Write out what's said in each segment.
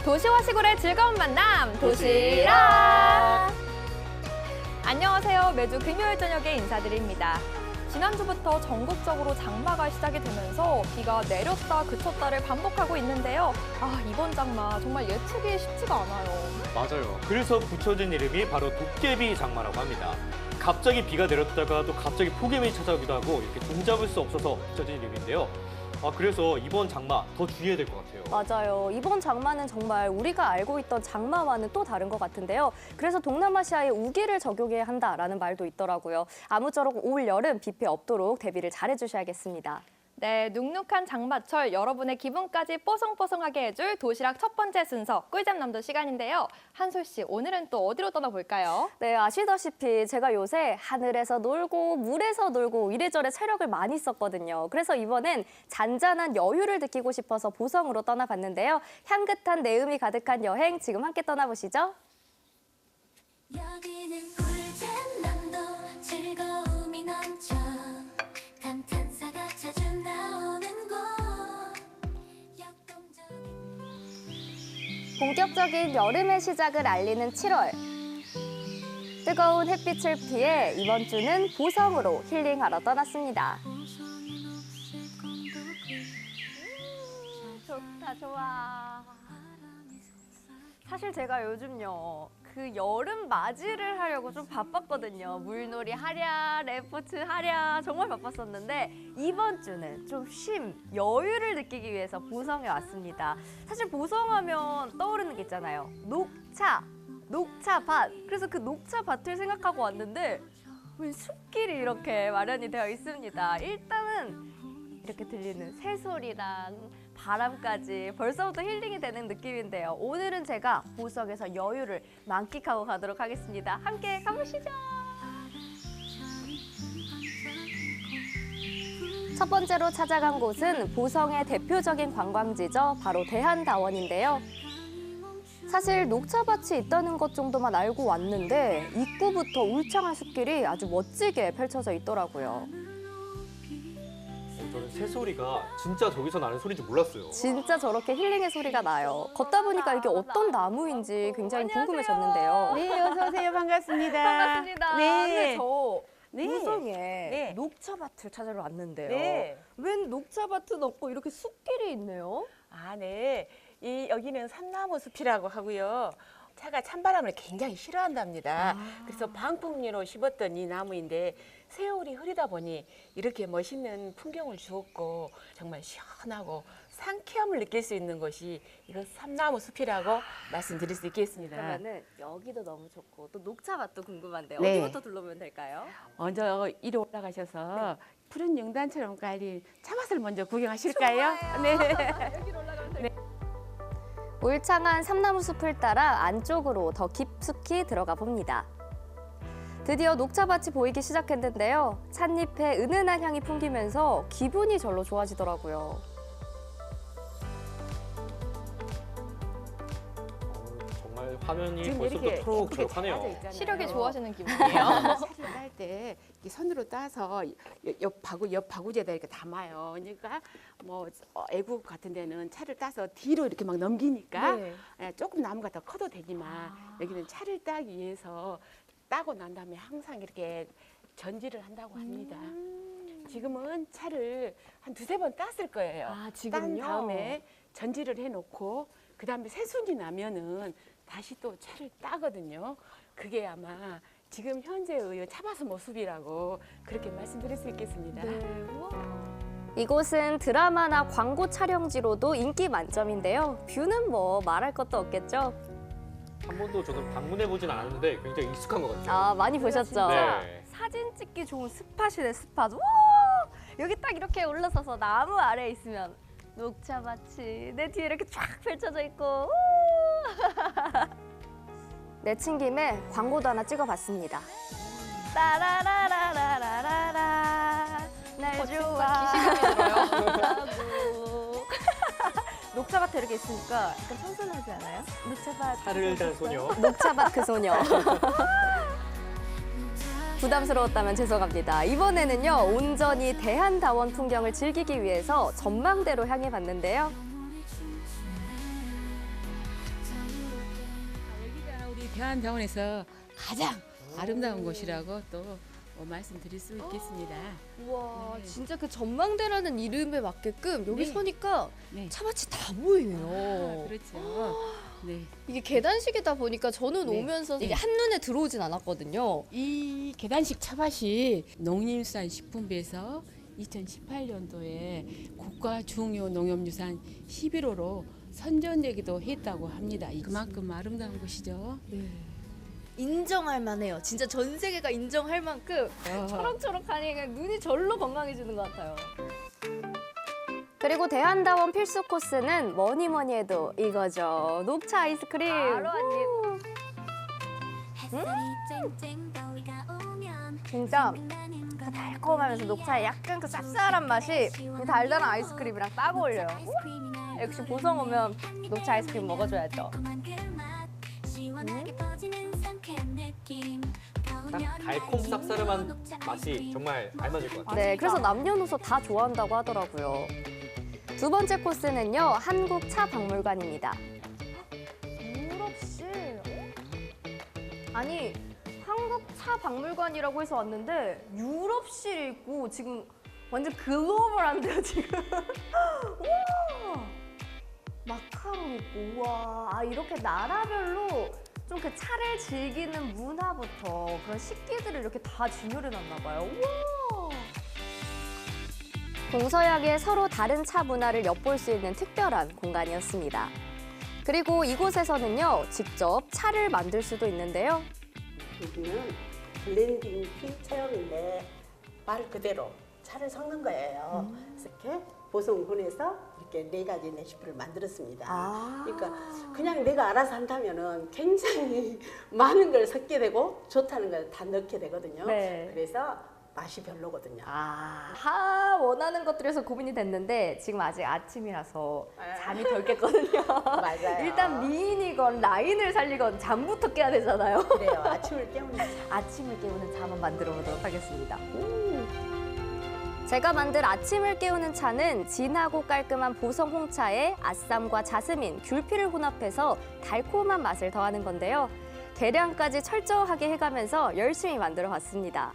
도시와 시골의 즐거운 만남, 도시락! 안녕하세요. 매주 금요일 저녁에 인사드립니다. 지난주부터 전국적으로 장마가 시작이 되면서 비가 내렸다 그쳤다를 반복하고 있는데요. 이번 장마 정말 예측이 쉽지가 않아요. 맞아요. 그래서 붙여진 이름이 바로 도깨비 장마라고 합니다. 갑자기 비가 내렸다가 또 갑자기 폭염이 찾아오기도 하고 이렇게 종잡을 수 없어서 붙여진 이름인데요. 그래서 이번 장마 더 주의해야 될 것 같아요. 맞아요. 이번 장마는 정말 우리가 알고 있던 장마와는 또 다른 것 같은데요. 그래서 동남아시아에 우기를 적용해야 한다라는 말도 있더라고요. 아무쪼록 올 여름 비 피해 없도록 대비를 잘해주셔야겠습니다. 네, 눅눅한 장마철 여러분의 기분까지 뽀송뽀송하게 해줄 도시락 첫 번째 순서 꿀잼 남도 시간인데요. 한솔 씨, 오늘은 또 어디로 떠나볼까요? 네, 아시다시피 제가 요새 하늘에서 놀고 물에서 놀고 이래저래 체력을 많이 썼거든요. 그래서 이번엔 잔잔한 여유를 느끼고 싶어서 보성으로 떠나봤는데요. 향긋한 내음이 가득한 여행 지금 함께 떠나보시죠. 여기는 꿀잼 남도 즐거움이 넘쳐 감탄사가 자주 나오는 곳 본격적인 여름의 시작을 알리는 7월. 뜨거운 햇빛을 피해 이번 주는 보성으로 힐링하러 떠났습니다. 좋다, 좋아. 사실 제가 요즘요, 그 여름 맞이를 하려고 좀 바빴거든요. 물놀이 하랴, 레포츠 하랴 정말 바빴었는데 이번 주는 좀 여유를 느끼기 위해서 보성에 왔습니다. 사실 보성하면 떠오르는 게 있잖아요. 녹차밭. 그래서 그 녹차밭을 생각하고 왔는데 숲길이 이렇게 마련이 되어 있습니다. 일단은 이렇게 들리는 새소리랑 바람까지 벌써부터 힐링이 되는 느낌인데요. 오늘은 제가 보성에서 여유를 만끽하고 가도록 하겠습니다. 함께 가보시죠. 첫 번째로 찾아간 곳은 보성의 대표적인 관광지죠. 바로 대한다원인데요. 사실 녹차밭이 있다는 것 정도만 알고 왔는데 입구부터 울창한 숲길이 아주 멋지게 펼쳐져 있더라고요. 저는 새소리가 진짜 저기서 나는 소리인지 몰랐어요. 진짜 저렇게 힐링의 소리가 나요. 걷다 보니까 이게 어떤 나무인지 굉장히 궁금해졌는데요. 네, 어서 오세요. 반갑습니다. 반갑습니다. 네. 저 네. 보성에 네. 녹차밭을 찾으러 왔는데요. 네. 웬 녹차밭은 없고 이렇게 숲길이 있네요. 네. 여기는 삼나무 숲이라고 하고요. 차가 찬바람을 굉장히 싫어한답니다. 그래서 방풍리로 심었던 이 나무인데 세월이 흐르다 보니 이렇게 멋있는 풍경을 주었고 정말 시원하고 상쾌함을 느낄 수 있는 곳이 이거 삼나무 숲이라고 말씀드릴 수 있겠습니다. 그러면은 여기도 너무 좋고 또 녹차밭도 궁금한데 네. 어디부터 둘러보면 될까요? 먼저 이리 올라가셔서 푸른 영단처럼 깔린 차밭을 먼저 구경하실까요? 네. 여기로 올라가면 될까요? 울창한 삼나무 숲을 따라 안쪽으로 더 깊숙이 들어가 봅니다. 드디어 녹차밭이 보이기 시작했는데요. 찻잎의 은은한 향이 풍기면서 기분이 절로 좋아지더라고요. 정말 화면이 지금 벌써부터 이렇게 예쁘게 초록초록하네요. 잘라져 있잖아요. 시력이 좋아지는 기분이에요. 차를 딸 때 손으로 따서 옆 바구지에다 이렇게 담아요. 그러니까 뭐 애국 같은 데는 차를 따서 뒤로 이렇게 막 넘기니까 네. 조금 나무가 더 커도 되지만 여기는 차를 따기 위해서 따고 난 다음에 항상 이렇게 전지를 한다고 합니다. 지금은 차를 한 두세 번 땄을 거예요. 딴 다음에 전지를 해놓고 그 다음에 새순이 나면은 다시 또 차를 따거든요. 그게 아마 지금 현재의 차밭의 모습이라고 그렇게 말씀드릴 수 있겠습니다. 이곳은 드라마나 광고 촬영지로도 인기 만점인데요. 뷰는 뭐 말할 것도 없겠죠. 한 번도 저는 방문해보진 않았는데 굉장히 익숙한 것 같아요. 많이 보셨죠? 네. 사진 찍기 좋은 스팟이네, 스팟. 와! 여기 딱 이렇게 올라서서 나무 아래에 있으면 녹차밭이 내 뒤에 이렇게 쫙 펼쳐져 있고. 내친 김에 광고도 하나 찍어봤습니다. 따라라라라라라 날 좋아하고 녹차밭에 이렇게 있으니까 약간 청순하지 않아요? 녹차밭 차를 단 소녀. 녹차밭 그 소녀. 부담스러웠다면 죄송합니다. 이번에는요, 온전히 대한다원 풍경을 즐기기 위해서 전망대로 향해 봤는데요. 대한다원에서 가장 아름다운 곳이라고 또 말씀드릴 수 있겠습니다. 우와, 네. 진짜 그 전망대라는 이름에 맞게끔 여기 네. 서니까 네. 차밭이 다 보이네요. 아, 그렇죠. 네. 이게 계단식이다 보니까 저는 네. 오면서 네. 이게 한눈에 들어오진 않았거든요. 이 계단식 차밭이 농림수산식품부에서 2018년도에 국가 중요 농업유산 11호로 선정되기도 했다고 합니다. 그만큼 아름다운 곳이죠. 인정할 만해요. 진짜 전 세계가 인정할 만큼 초록초록하니 그냥 눈이 절로 건강해지는 것 같아요. 그리고 대한다원 필수 코스는 뭐니 뭐니 해도 이거죠. 녹차 아이스크림. 바로 한 입. 햇살이 쨍쨍 더위가 오면 진짜 생각나는 달콤하면서 녹차에 약간 그 쌉쌀한 맛이 이 달달한 아이스크림이랑 딱 어울려요. 역시 보성 오면 녹차 아이스크림 먹어줘야죠. 딱 달콤 쌉싸름한 맛이 정말 알맞을 것 같아요. 네, 그래서 남녀노소 다 좋아한다고 하더라고요. 두 번째 코스는요, 한국차박물관입니다. 유럽실. 아니 한국차박물관이라고 해서 왔는데 유럽실이 있고 지금 완전 글로벌한데요 지금. 우와. 마카롱 있고 우와. 아, 이렇게 나라별로 좀 그 차를 즐기는 문화부터 그런 식기들을 이렇게 다 진열해 놨나 봐요. 우와. 동서양의 서로 다른 차 문화를 엿볼 수 있는 특별한 공간이었습니다. 그리고 이곳에서는요, 직접 차를 만들 수도 있는데요. 여기는 블렌딩 티 체험인데 말 그대로 차를 섞는 거예요. 그래서 이렇게 보성군에서 이렇게 4가지 레시피를 만들었습니다. 그러니까 그냥 내가 알아서 한다면은 굉장히 많은 걸 섞게 되고 좋다는 걸 다 넣게 되거든요. 네. 그래서 맛이 별로거든요. 다 원하는 것들에서 고민이 됐는데 지금 아직 아침이라서 잠이 덜 깼거든요. 맞아요. 일단 미인이건 라인을 살리건 잠부터 깨야 되잖아요. 그래요. 아침을 깨우는 아침을 깨우는 잠을 만들어 보도록 하겠습니다. 제가 만들 아침을 깨우는 차는 진하고 깔끔한 보성 홍차에 아쌈과 자스민, 귤피를 혼합해서 달콤한 맛을 더하는 건데요. 계량까지 철저하게 해가면서 열심히 만들어 봤습니다.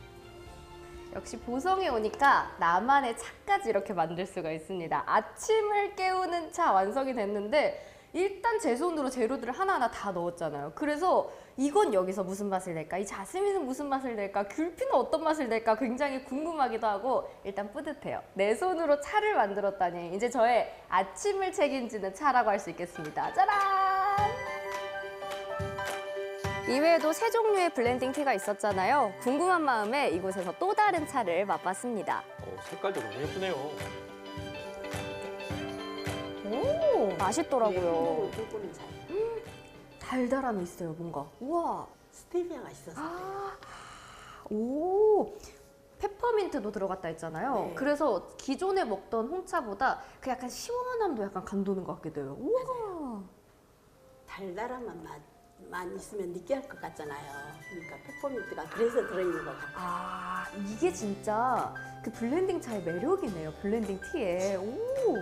역시 보성에 오니까 나만의 차까지 이렇게 만들 수가 있습니다. 아침을 깨우는 차 완성이 됐는데 일단 제 손으로 재료들을 하나하나 다 넣었잖아요. 그래서 이건 여기서 무슨 맛을 낼까? 이 자스민은 무슨 맛을 낼까? 귤피는 어떤 맛을 낼까? 굉장히 궁금하기도 하고 일단 뿌듯해요. 내 손으로 차를 만들었다니 이제 저의 아침을 책임지는 차라고 할 수 있겠습니다. 짜란! 이외에도 세 종류의 블렌딩 티가 있었잖아요. 궁금한 마음에 이곳에서 또 다른 차를 맛봤습니다. 색깔도 너무 예쁘네요. 오, 맛있더라고요. 꿀꿀은 잘 달달함이 있어요, 뭔가. 우와. 스테비아가 있어서 오, 페퍼민트도 들어갔다 했잖아요. 네. 그래서 기존에 먹던 홍차보다 그 약간 시원함도 약간 감도는 것 같기도 해요. 우와. 달달한 맛만 있으면 느끼할 것 같잖아요. 그러니까 페퍼민트가 그래서 들어있는 것 같아요. 아, 이게 진짜 그 블렌딩 차의 매력이네요. 블렌딩 티에. 오.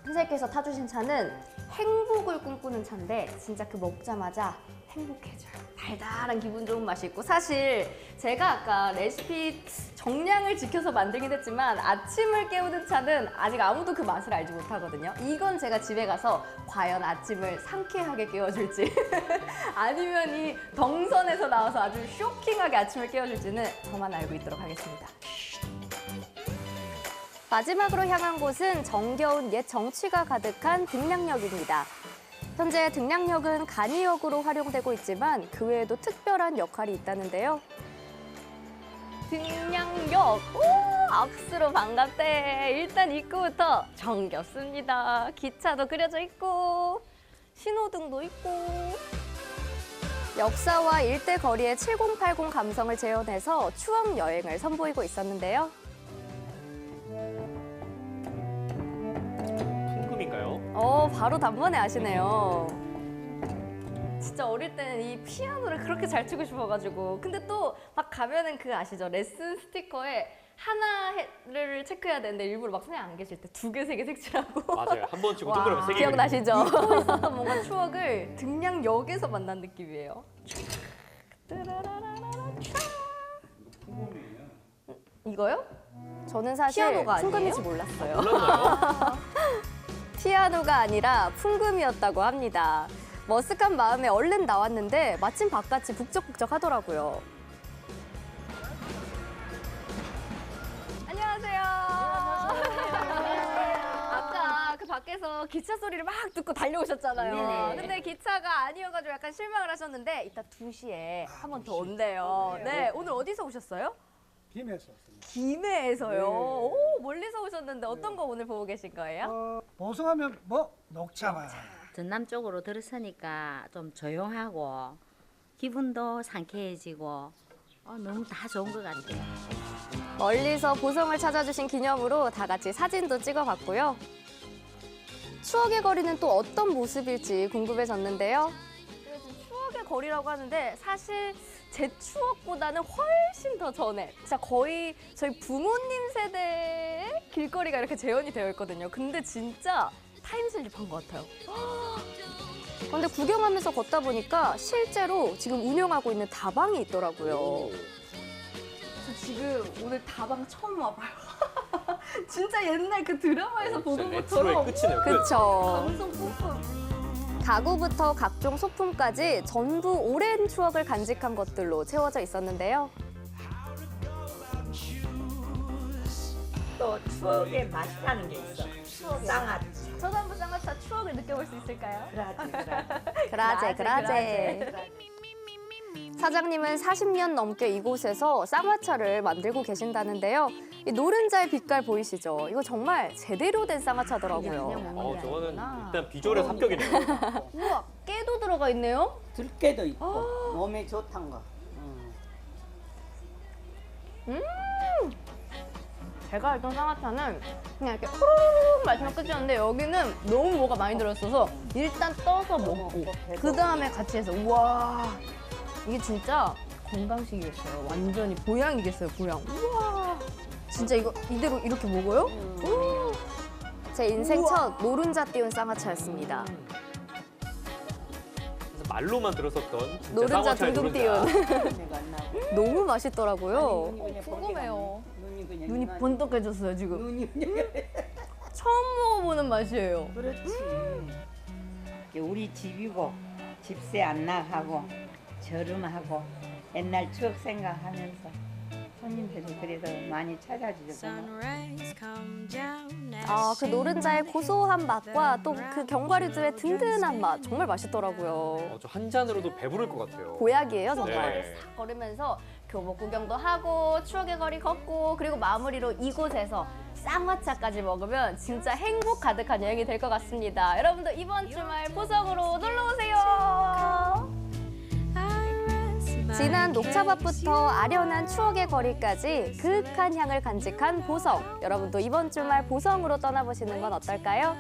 선생님께서 타주신 차는 행복을 꿈꾸는 차인데 진짜 그 먹자마자 행복해져요. 달달한 기분 좋은 맛이 있고 사실 제가 아까 레시피 정량을 지켜서 만들긴 했지만 아침을 깨우는 차는 아직 아무도 그 맛을 알지 못하거든요. 이건 제가 집에 가서 과연 아침을 상쾌하게 깨워줄지 아니면 이 덩선에서 나와서 아주 쇼킹하게 아침을 깨워줄지는 저만 알고 있도록 하겠습니다. 마지막으로 향한 곳은 정겨운 옛 정취가 가득한 등량역입니다. 현재 등량역은 간이역으로 활용되고 있지만 그 외에도 특별한 역할이 있다는데요. 등량역! 오! 악수로 반갑대! 일단 입구부터 정겹습니다. 기차도 그려져 있고 신호등도 있고 역사와 일대 거리의 7080 감성을 재현해서 추억 여행을 선보이고 있었는데요. 풍금인가요? 바로 단번에 아시네요. 진짜 어릴 때는 이 피아노를 그렇게 잘 치고 싶어가지고 근데 또 막 가면은 그 아시죠? 레슨 스티커에 하나를 체크해야 되는데 일부러 막 선생님 안 계실 때 2개, 3개 색칠하고 맞아요. 한 번 치고 동그라미 세개 기억나시죠? 잊고 있었던 뭔가 추억을 등량역에서 만난 느낌이에요. 이거요? 저는 사실 피아노가 아니에요? 풍금인지 몰랐어요. 몰랐나요? 피아노가 아니라 풍금이었다고 합니다. 머쓱한 마음에 얼른 나왔는데 마침 바깥이 북적북적 하더라고요. 안녕하세요. 아까 그 밖에서 기차 소리를 막 듣고 달려오셨잖아요. 네네. 근데 기차가 아니어가지고 약간 실망을 하셨는데 이따 2시에 한 번 더 온대요. 네, 오늘 어디서 오셨어요? 김해에서 왔습니다. 김해에서요. 네. 오, 멀리서 오셨는데 어떤 거 오늘 보고 계신 거예요? 보성하면 뭐 녹차만. 전남 쪽으로 들었으니까 좀 조용하고 기분도 상쾌해지고 너무 다 좋은 것 같아요. 멀리서 보성을 찾아주신 기념으로 다 같이 사진도 찍어봤고요. 추억의 거리는 또 어떤 모습일지 궁금해졌는데요. 추억의 거리라고 하는데 사실 제 추억보다는 훨씬 더 전에 진짜 거의 저희 부모님 세대의 길거리가 이렇게 재현이 되어 있거든요. 근데 진짜 타임슬립한 것 같아요. 그런데 구경하면서 걷다 보니까 실제로 지금 운영하고 있는 다방이 있더라고요. 저 지금 오늘 다방 처음 와봐요. 진짜 옛날 그 드라마에서 보던 레트로의 것처럼 끝이네요. 끝. 그쵸. 감성 뿜뿜. 가구부터 각종 소품까지 전부 오랜 추억을 간직한 것들로 채워져 있었는데요. 또 추억의 맛이라는 게 있어. 쌍화차. 저도 한번 쌍화차 추억을 느껴볼 수 있을까요? 그라제, 그라제. 사장님은 40년 넘게 이곳에서 쌍화차를 만들고 계신다는데요. 이 노른자의 빛깔 보이시죠? 이거 정말 제대로 된 쌍화차더라고요. 저거는 일단 비주얼의 합격이네요. 우와, 깨도 들어가 있네요. 들깨도 있고 몸에 좋단 거. 제가 알던 쌍화차는 그냥 이렇게 후루룩 마시면 끝이었는데 여기는 너무 뭐가 많이 들어있어서 일단 떠서 먹고 그 다음에 같이 해서 우와 이게 진짜 건강식이겠어요. 완전히 보양이겠어요, 보양. 우와 진짜 이거 이대로 이렇게 먹어요? 제 인생 첫 노른자 띄운 쌍화차였습니다. 그래서 말로만 들었었던 진짜 노른자 쌍화차의 둥둥 노른자. 띄운. 너무 맛있더라고요. 궁금해요. 눈이 번뜩해졌어요, 지금. 처음 먹어보는 맛이에요. 그렇지. 우리 집이고 집세 안 나가고 저렴하고 옛날 추억 생각하면서 손님들이 그래도 많이 찾아주죠. 아, 그 노른자의 고소한 맛과 또 그 견과류들의 든든한 맛 정말 맛있더라고요. 저 한 잔으로도 배부를 것 같아요. 보약이에요, 정말. 네. 걸으면서 교복 구경도 하고 추억의 거리 걷고 그리고 마무리로 이곳에서 쌍화차까지 먹으면 진짜 행복 가득한 여행이 될 것 같습니다. 여러분도 이번 주말 보성으로 놀러 오세요. 진한 녹차밭부터 아련한 추억의 거리까지 그윽한 향을 간직한 보성. 여러분도 이번 주말 보성으로 떠나보시는 건 어떨까요?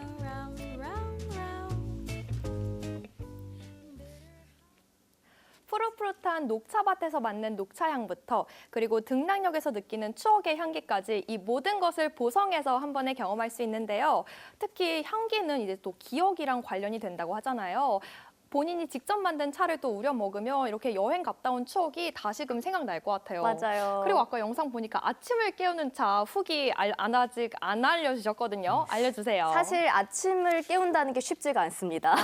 푸릇푸릇한 녹차밭에서 맡는 녹차향부터 그리고 등락역에서 느끼는 추억의 향기까지 이 모든 것을 보성에서 한 번에 경험할 수 있는데요. 특히 향기는 이제 또 기억이랑 관련이 된다고 하잖아요. 본인이 직접 만든 차를 또 우려 먹으면 이렇게 여행 갔다 온 추억이 다시금 생각날 것 같아요. 맞아요. 그리고 아까 영상 보니까 아침을 깨우는 차 후기 아직 안 알려주셨거든요. 알려주세요. 사실 아침을 깨운다는 게 쉽지가 않습니다.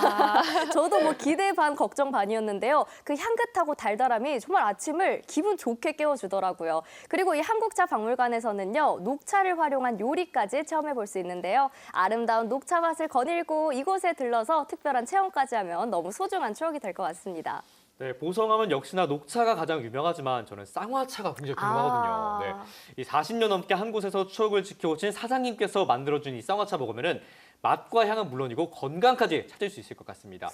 저도 뭐 기대 반 걱정 반이었는데요. 그 향긋하고 달달함이 정말 아침을 기분 좋게 깨워주더라고요. 그리고 이 한국차 박물관에서는요. 녹차를 활용한 요리까지 체험해 볼 수 있는데요. 아름다운 녹차 맛을 거닐고 이곳에 들러서 특별한 체험까지 하면 너무 소중한 추억이 될 것 같습니다. 네, 보성하면 역시나 녹차가 가장 유명하지만 저는 쌍화차가 굉장히 궁금하거든요. 네, 이 40년 넘게 한 곳에서 추억을 지켜오신 사장님께서 만들어준 이 쌍화차 먹으면은 맛과 향은 물론이고 건강까지 찾을 수 있을 것 같습니다.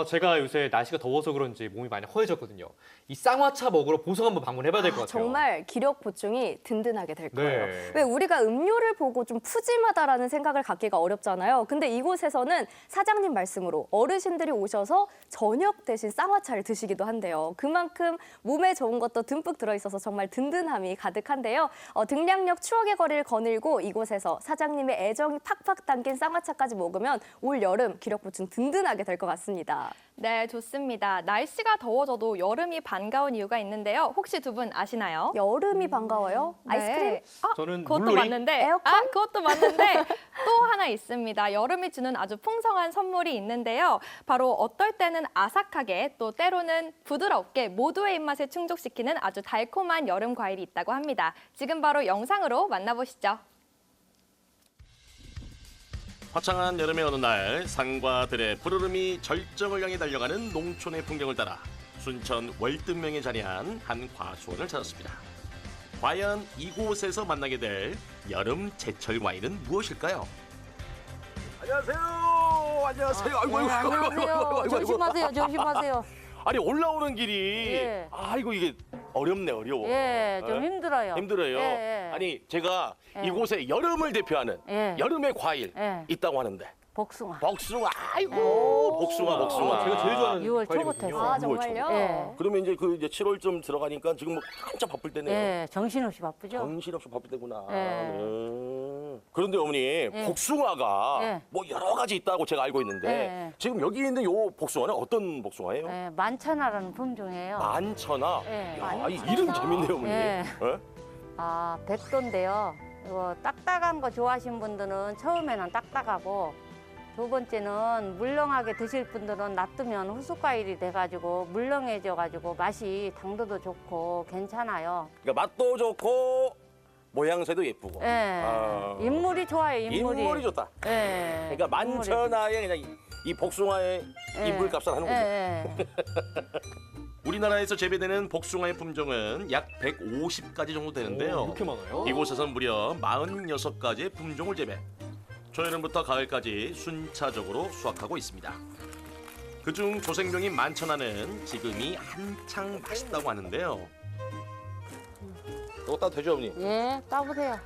제가 요새 날씨가 더워서 그런지 몸이 많이 허해졌거든요. 이 쌍화차 먹으러 보성 한번 방문해봐야 될 것 같아요. 정말 기력 보충이 든든하게 될 거예요. 네. 왜 우리가 음료를 보고 좀 푸짐하다라는 생각을 갖기가 어렵잖아요. 근데 이곳에서는 사장님 말씀으로 어르신들이 오셔서 저녁 대신 쌍화차를 드시기도 한대요. 그만큼 몸에 좋은 것도 듬뿍 들어있어서 정말 든든함이 가득한데요. 등량역 추억의 거리를 거닐고 이곳에서 사장님의 애정이 팍팍 담긴 쌍화차까지 먹으면 올 여름 기력 보충 든든하게 될 것 같습니다. 네, 좋습니다. 날씨가 더워져도 여름이 반가운 이유가 있는데요. 혹시 두 분 아시나요? 여름이 반가워요? 아이스크림? 네. 저는 그것도 물놀이? 맞는데, 에어컨? 그것도 맞는데 또 하나 있습니다. 여름이 주는 아주 풍성한 선물이 있는데요. 바로 어떨 때는 아삭하게 또 때로는 부드럽게 모두의 입맛을 충족시키는 아주 달콤한 여름 과일이 있다고 합니다. 지금 바로 영상으로 만나보시죠. 화창한 여름의 어느 날 산과 들의 푸르름이 절정을 향해 달려가는 농촌의 풍경을 따라 순천 월등명에 자리한 한 과수원을 찾았습니다. 과연 이곳에서 만나게 될 여름 제철 와인은 무엇일까요? 안녕하세요. 안녕하세요. 아이고, 아이고, 안녕하세요. 조심하세요. 조심하세요. 아니 올라오는 길이 예. 아이고 이게 어렵네 어려워. 예, 좀 예? 힘들어요. 힘들어요. 예, 예. 아니 제가 예. 이곳에 여름을 대표하는 예. 여름의 과일 예. 있다고 하는데 복숭아. 복숭아. 아이고 복숭아. 제가 제일 좋아하는 6월 과일이거든요. 초부터 아, 했어요. 정말요? 예. 그러면 이제 그 이제 7월쯤 들어가니까 지금 뭐 한참 바쁠 때네요. 예, 정신없이 바쁘죠. 정신없이 바쁠 때구나. 예. 그런데 어머니 복숭아가 예. 뭐 여러 가지 있다고 제가 알고 있는데 예. 지금 여기 있는 요 복숭아는 어떤 복숭아예요? 예, 만천하라는 품종이에요. 만천하. 예. 야, 이 이름 재밌네요, 어머니. 예. 예? 아, 백도인데요. 이거 딱딱한 거 좋아하시는 분들은 처음에는 딱딱하고 두 번째는 물렁하게 드실 분들은 놔두면 후숙과일이 돼가지고 물렁해져가지고 맛이 당도도 좋고 괜찮아요. 그러니까 맛도 좋고 모양새도 예쁘고. 예. 아. 인물이 좋아요, 인물이. 좋다. 예. 그러니까 만천하에 그냥 이 복숭아의 예. 인물값을 하는 거죠. 예. 우리나라에서 재배되는 복숭아의 품종은 약 150가지 정도 되는데요. 이렇게 많아요? 이곳에선 무려 46가지의 품종을 재배. 초여름부터 가을까지 순차적으로 수확하고 있습니다. 그중 조생명인 만천하는 지금이 한창 맛있다고 하는데요. 이거 따도 되죠, 어머니? 예, 따보세요.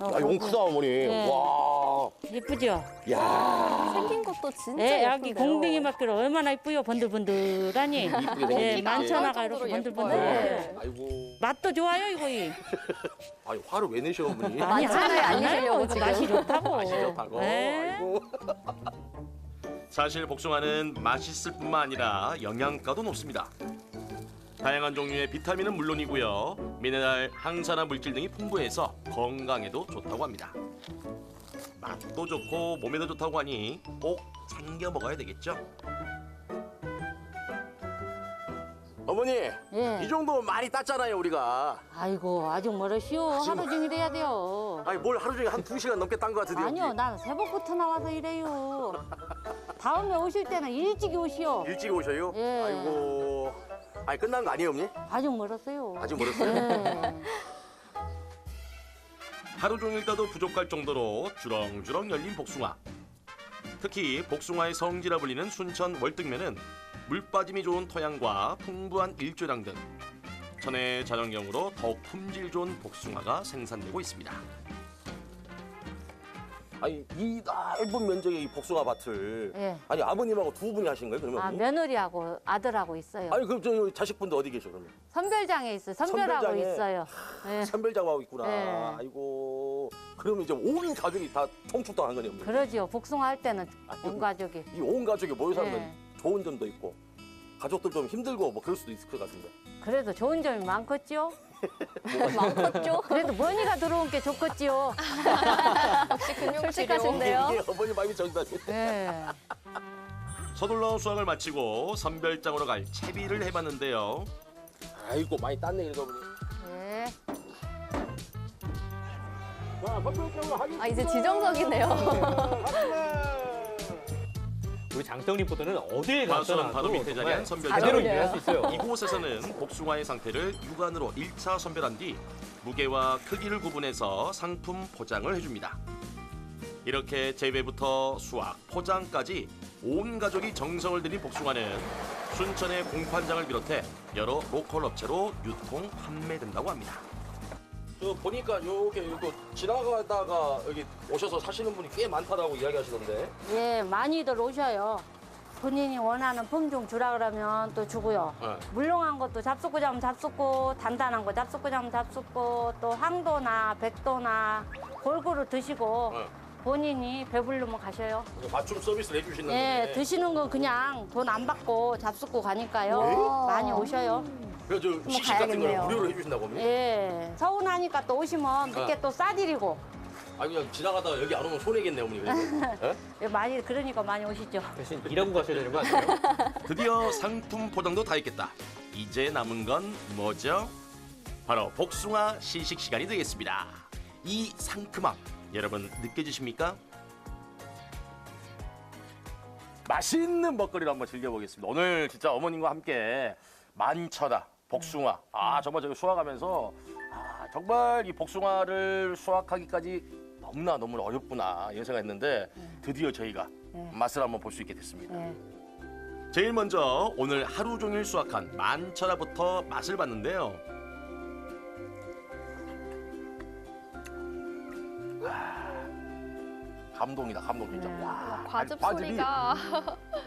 야, 이건 크다, 어머니. 예. 와. 예쁘죠? 야. 생긴 것도 진짜 예, 예쁜데요. 여기 공둥이 밖으로 얼마나 이쁘요, 번들번들하니. 이쁘게 예, 생겼네. 만천하가 이렇게 정도로 번들번들. 예뻐요. 아이고. 맛도 좋아요, 이거이. 아니, 화를 왜 내셔, 어머니? 아니, 만천하에 안 내시려고 이거 지금. 맛이 좋다고. 맛이 좋다고. 예. 아이고. 사실 복숭아는 맛있을 뿐만 아니라 영양가도 높습니다. 다양한 종류의 비타민은 물론이고요. 미네랄, 항산화 물질 등이 풍부해서 건강에도 좋다고 합니다. 맛도 좋고 몸에도 좋다고 하니 꼭 챙겨 먹어야 되겠죠? 어머니, 예. 이 정도 많이 땄잖아요, 우리가. 아이고, 아직 멀었시오. 하루 종일 해야 돼요. 아니, 뭘 하루 종일 한 2시간 넘게 딴 것 같은데요? 아니요, 난 새벽부터 나와서 일해요. 다음에 오실 때는 일찍 오시오. 일찍 오셔요? 예. 아이고. 아니, 끝난 거 아니에요, 어머니? 아직 멀었어요. 아직 멀었어요? 예. 하루 종일 따도 부족할 정도로 주렁주렁 열린 복숭아. 특히 복숭아의 성지라 불리는 순천 월등면은 물빠짐이 좋은 토양과 풍부한 일조량 등 천혜 자연경으로 더욱 품질 좋은 복숭아가 생산되고 있습니다. 아니, 이 넓은 면적의 이 복숭아 밭을 예. 아니, 아버님하고 두 분이 하신 거예요, 그러면? 아, 어머니? 며느리하고 아들하고 있어요. 아니, 그럼 저 자식분도 어디 계셔, 그러면? 선별장에 있어요. 선별하고 선별장에. 있어요. 예. 선별장하고 있구나. 예. 아이고. 그러면 이제 온 가족이 다 통축당한 거네요, 어머니? 그러지요. 복숭아 할 때는 온 가족이. 이 온 가족이 모여 사는 건 예. 좋은 점도 있고 가족들 좀 힘들고 뭐 그럴 수도 있을 것 같은데. 그래도 좋은 점이 많겠죠? 많겠죠? 그래도 머니가 들어온 게 좋겠지요. 역시 근육치료. 솔직하신데요? 이게 어머니 마음이 정답이. 예. 서둘러 수확을 마치고 선별장으로 갈 채비를 해봤는데요. 아이고 많이 땄네 이거 어머니. 예. 자, 선별장으로 하겠습니다. 아, 이제 지정적이네요. 우리 장떡 리포터는 어디에 과수원 갔더라도 바로 밑에 자리한 정말 선별장. 제대로 일할 수 있어요. 이곳에서는 복숭아의 상태를 육안으로 1차 선별한 뒤 무게와 크기를 구분해서 상품 포장을 해줍니다. 이렇게 재배부터 수확, 포장까지 온 가족이 정성을 들인 복숭아는 순천의 공판장을 비롯해 여러 로컬 업체로 유통, 판매된다고 합니다. 저 보니까 요게 이거 지나가다가 여기 오셔서 사시는 분이 꽤 많다라고 이야기하시던데. 예, 많이들 오셔요. 본인이 원하는 품종 주라 그러면 또 주고요. 네. 물렁한 것도 잡숫고 잡으면 잡숫고, 단단한 거 잡숫고 잡으면 잡숫고, 또 황도나 백도나 골고루 드시고 네. 본인이 배부르면 가셔요. 맞춤 서비스를 해주시는 예, 거네. 드시는 거 그냥 돈 안 받고 잡숫고 가니까요. 많이 오셔요. 그래서 저 시식 같은 걸 무료로 해주신다고 합니다. 예, 서운하니까 또 오시면 늦게 아. 또 싸드리고. 아 그냥 지나가다가 여기 안 오면 손해겠네 어머니. 그래서. 예, 많이 그러니까 많이 오시죠. 대신 일하고 가셔야 되는 거 아니에요? 드디어 상품 포장도 다 했겠다. 이제 남은 건 뭐죠? 바로 복숭아 시식 시간이 되겠습니다. 이 상큼함 여러분 느껴지십니까? 맛있는 먹거리를 한번 즐겨보겠습니다. 오늘 진짜 어머님과 함께 만철아, 복숭아. 아 정말 저기 수확하면서 정말 이 복숭아를 수확하기까지 너무나 어렵구나 이런 생각했는데 드디어 저희가 맛을 한번 볼 수 있게 됐습니다. 제일 먼저 오늘 하루 종일 수확한 만철아부터 맛을 봤는데요. 감동이다 감동 진짜. 와, 과즙 과즙이, 소리가.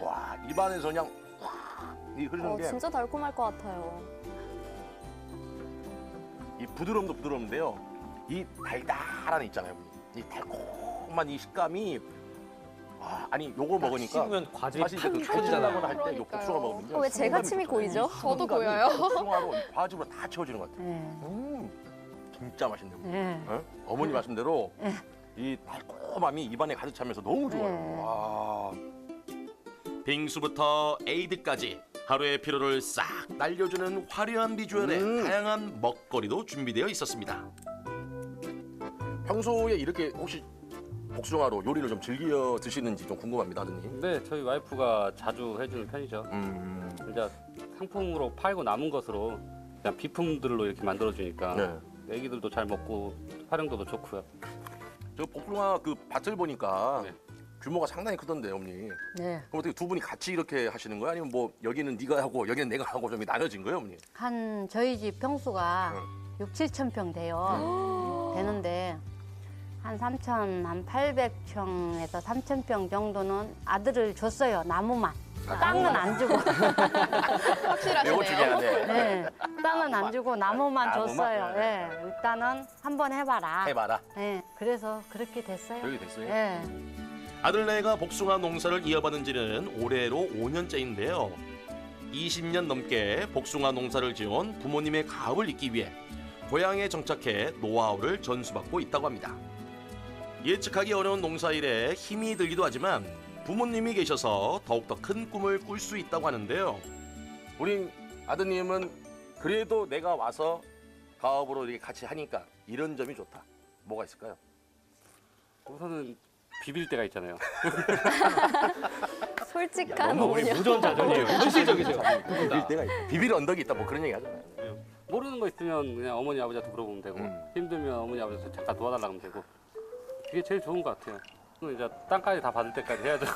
와 입안에서 그냥 이 흐르는 게 진짜 달콤할 것 같아요. 이 부드러움도 부드러운데요. 이 달달한 있잖아요. 이 달콤한 이 식감이 아니 요거 먹으니까 씹으면 과즙이 사실 이제 그 팡 터지잖아요. 터지다거나 할 때 요 복숭아 먹으면요. 왜 제가 침이 고이죠? 저도 고여요. 복숭아로 이 과즙으로 다 채워지는 것 같아요. 진짜 맛있네요. 어? 어머니 말씀대로 이 달콤함이 입안에 가득 차면서 너무 좋아요. 와. 빙수부터 에이드까지 하루의 피로를 싹 날려주는 화려한 비주얼의 다양한 먹거리도 준비되어 있었습니다. 평소에 이렇게 혹시 복숭아로 요리를 좀 즐겨 드시는지 좀 궁금합니다, 아드님. 네, 저희 와이프가 자주 해주는 편이죠. 이제 상품으로 팔고 남은 것으로 그냥 비품들로 이렇게 만들어주니까 네. 애기들도 잘 먹고 활용도도 좋고요. 저 복숭아 그 밭을 보니까 규모가 상당히 크던데, 어머니. 네. 그럼 어떻게 두 분이 같이 이렇게 하시는 거예요? 아니면 뭐 여기는 네가 하고 여기는 내가 하고 좀 나눠진 거예요, 어머니? 한 저희 집 평수가 6, 7천 평 돼요. 되는데 한 3천, 한 800평에서 3천 평 정도는 아들을 줬어요. 나무만. 땅은 안 주고. 확실하시네요. 이거 중요하네. 네, 땅은 안 주고 나무만 나무만? 줬어요. 네. 일단은 한번 해봐라. 해봐라. 네, 그래서 그렇게 됐어요. 그렇게 됐어요? 네. 아들네가 복숭아 농사를 이어받은 지는 올해로 5년째인데요. 20년 넘게 복숭아 농사를 지어온 부모님의 가업을 잇기 위해 고향에 정착해 노하우를 전수받고 있다고 합니다. 예측하기 어려운 농사일에 힘이 들기도 하지만 부모님이 계셔서 더욱더 큰 꿈을 꿀 수 있다고 하는데요. 우리 아드님은 그래도 내가 와서 가업으로 이렇게 같이 하니까 이런 점이 좋다. 뭐가 있을까요? 우선은 비빌 때가 있잖아요. 솔직한 너무 우리 어머니요. 무전자전이에요. 현실적이세요. 비빌 때가 있다. 비빌 언덕이 있다. 뭐 그런 얘기 하잖아요. 모르는 거 있으면 그냥 어머니 아버지한테 물어보면 되고 힘들면 어머니 아버지한테 잠깐 도와달라고 하면 되고 그게 제일 좋은 것 같아요. 그럼 이제 땅까지 다 받을 때까지 해야죠.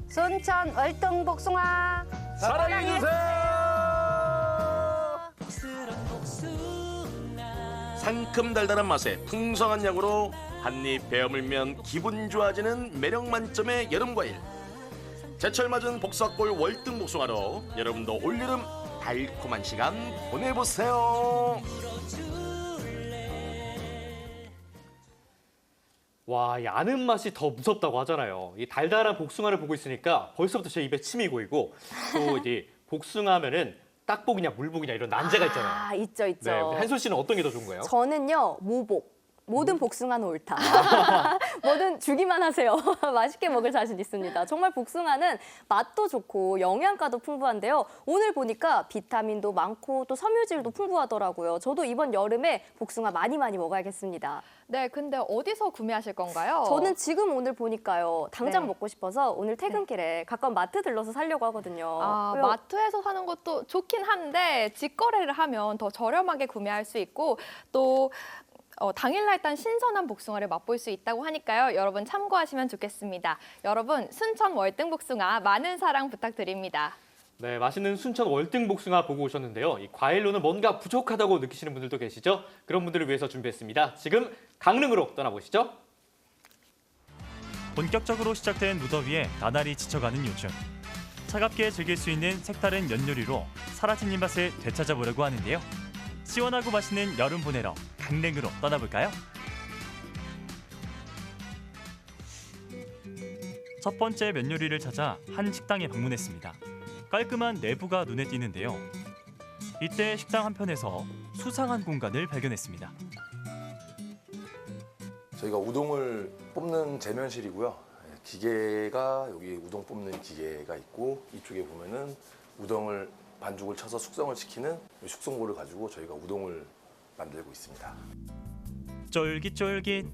순천 월등 복숭아 사랑해주세요. 상큼 달달한 맛에 풍성한 양으로 한입 베어물면 기분 좋아지는 매력 만점의 여름 과일. 제철 맞은 복사골 월등 복숭아로 여러분도 올여름 달콤한 시간 보내보세요. 와, 이 아는 맛이 더 무섭다고 하잖아요. 이 달달한 복숭아를 보고 있으니까 벌써부터 제 입에 침이 고이고 또 이제 복숭아면은 딱복이냐 물복이냐 이런 난제가 있잖아요. 아, 있죠, 있죠. 네, 한솔 씨는 어떤 게 더 좋은 거예요? 저는요, 모복. 모든 복숭아는 옳다. 뭐든 주기만 하세요. 맛있게 먹을 자신 있습니다. 정말 복숭아는 맛도 좋고 영양가도 풍부한데요. 오늘 보니까 비타민도 많고 또 섬유질도 풍부하더라고요. 저도 이번 여름에 복숭아 많이 먹어야겠습니다. 네, 근데 어디서 구매하실 건가요? 저는 지금 오늘 보니까요. 당장 네. 먹고 싶어서 오늘 퇴근길에 가까운 마트 들러서 사려고 하거든요. 왜요? 마트에서 사는 것도 좋긴 한데 직거래를 하면 더 저렴하게 구매할 수 있고 또 당일날 딴 신선한 복숭아를 맛볼 수 있다고 하니까요. 여러분 참고하시면 좋겠습니다. 여러분 순천 월등 복숭아 많은 사랑 부탁드립니다. 네, 맛있는 순천 월등 복숭아 보고 오셨는데요. 이 과일로는 뭔가 부족하다고 느끼시는 분들도 계시죠? 그런 분들을 위해서 준비했습니다. 지금 강릉으로 떠나보시죠. 본격적으로 시작된 무더위에 나날이 지쳐가는 요즘. 차갑게 즐길 수 있는 색다른 연요리로 사라진 입맛을 되찾아보려고 하는데요. 시원하고 맛있는 여름 보내러 강릉으로 떠나볼까요? 첫 번째 면 요리를 찾아 한 식당에 방문했습니다. 깔끔한 내부가 눈에 띄는데요. 이때 식당 한편에서 수상한 공간을 발견했습니다. 저희가 우동을 뽑는 제면실이고요. 기계가 여기 우동 뽑는 기계가 있고 이쪽에 보면은 우동을 반죽을 쳐서 숙성을 시키는 숙성고를 가지고 저희가 우동을 만들고 있습니다. 쫄깃쫄깃,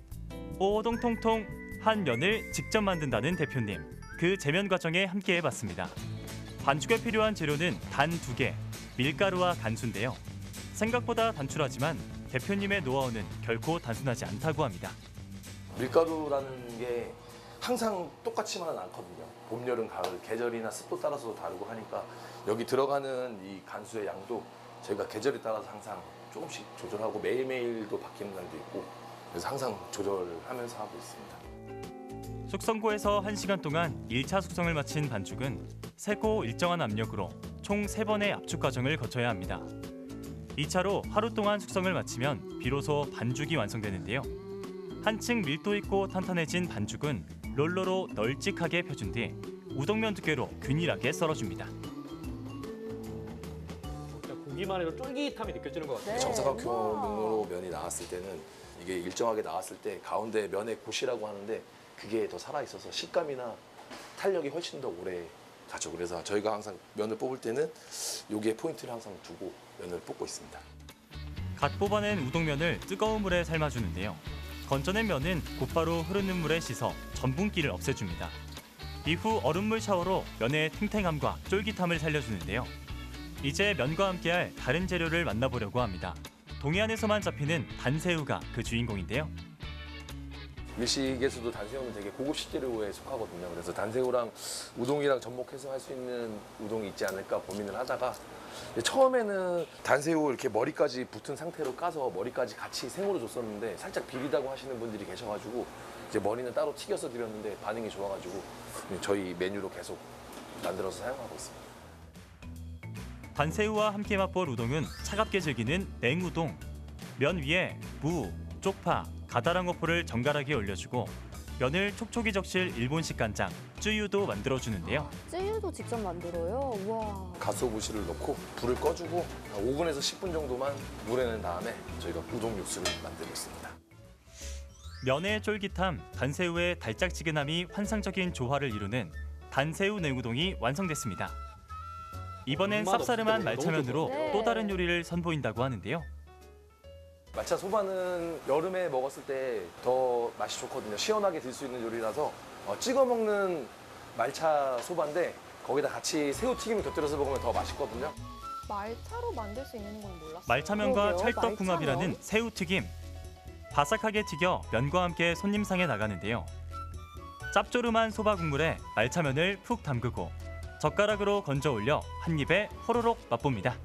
오동통통 한 면을 직접 만든다는 대표님. 그 제면 과정에 함께 해봤습니다. 반죽에 필요한 재료는 단 2개, 밀가루와 간수인데요. 생각보다 단출하지만 대표님의 노하우는 결코 단순하지 않다고 합니다. 밀가루라는 게 항상 똑같지만은 않거든요. 봄, 여름, 가을, 계절이나 습도 따라서도 다르고 하니까 여기 들어가는 이 간수의 양도 저희가 계절에 따라서 항상 조금씩 조절하고 매일매일도 바뀌는 날도 있고 그래서 항상 조절하면서 하고 있습니다. 숙성고에서 1시간 동안 1차 숙성을 마친 반죽은 세고 일정한 압력으로 총 3번의 압축 과정을 거쳐야 합니다. 2차로 하루 동안 숙성을 마치면 비로소 반죽이 완성되는데요. 한층 밀도 있고 탄탄해진 반죽은 롤러로 널찍하게 펴준 뒤 우동면 두께로 균일하게 썰어줍니다. 보기만 해도 쫄깃함이 느껴지는 것 같아요. 정사각형으로 면이 나왔을 때는 이게 일정하게 나왔을 때 가운데 면의 고시라고 하는데 그게 더 살아있어서 식감이나 탄력이 훨씬 더 오래 가죠. 그래서 저희가 항상 면을 뽑을 때는 여기에 포인트를 항상 두고 면을 뽑고 있습니다. 갓 뽑아낸 우동면을 뜨거운 물에 삶아주는데요. 건져낸 면은 곧바로 흐르는 물에 씻어 전분기를 없애줍니다. 이후 얼음물 샤워로 면의 탱탱함과 쫄깃함을 살려주는데요. 이제 면과 함께할 다른 재료를 만나보려고 합니다. 동해안에서만 잡히는 단새우가 그 주인공인데요. 일식에서도 단새우는 되게 고급 식재료에 속하거든요. 그래서 단새우랑 우동이랑 접목해서 할 수 있는 우동이 있지 않을까 고민을 하다가 처음에는 단새우 이렇게 머리까지 붙은 상태로 까서 머리까지 같이 생으로 줬었는데 살짝 비리다고 하시는 분들이 계셔가지고 이제 머리는 따로 튀겨서 드렸는데 반응이 좋아가지고 저희 메뉴로 계속 만들어서 사용하고 있습니다. 단새우와 함께 맛볼 우동은 차갑게 즐기는 냉우동. 면 위에 무, 쪽파, 가다랑어포를 정갈하게 올려주고 면을 촉촉이 적실 일본식 간장, 쯔유도 만들어주는데요. 쯔유도 직접 만들어요? 우와. 가소부시를 넣고 불을 꺼주고 5분에서 10분 정도만 물에 넣은 다음에 저희가 우동 육수를 만들고 있습니다. 면의 쫄깃함, 단새우의 달짝지근함이 환상적인 조화를 이루는 단새우 냉우동이 완성됐습니다. 이번엔 쌉싸름한 말차면으로 또 다른 요리를 선보인다고 하는데요. 말차 소바는 여름에 먹었을 때 더 맛이 좋거든요. 시원하게 들 수 있는 요리라서 찍어 먹는 말차 소바인데 거기다 같이 새우튀김을 곁들여서 먹으면 더 맛있거든요. 말차로 만들 수 있는 건 몰랐어요. 말차면과 그러게요, 찰떡궁합이라는 말차면. 새우튀김. 바삭하게 튀겨 면과 함께 손님상에 나가는데요. 짭조름한 소바 국물에 말차면을 푹 담그고 젓가락으로 건져 올려 한 입에 호로록 맛봅니다.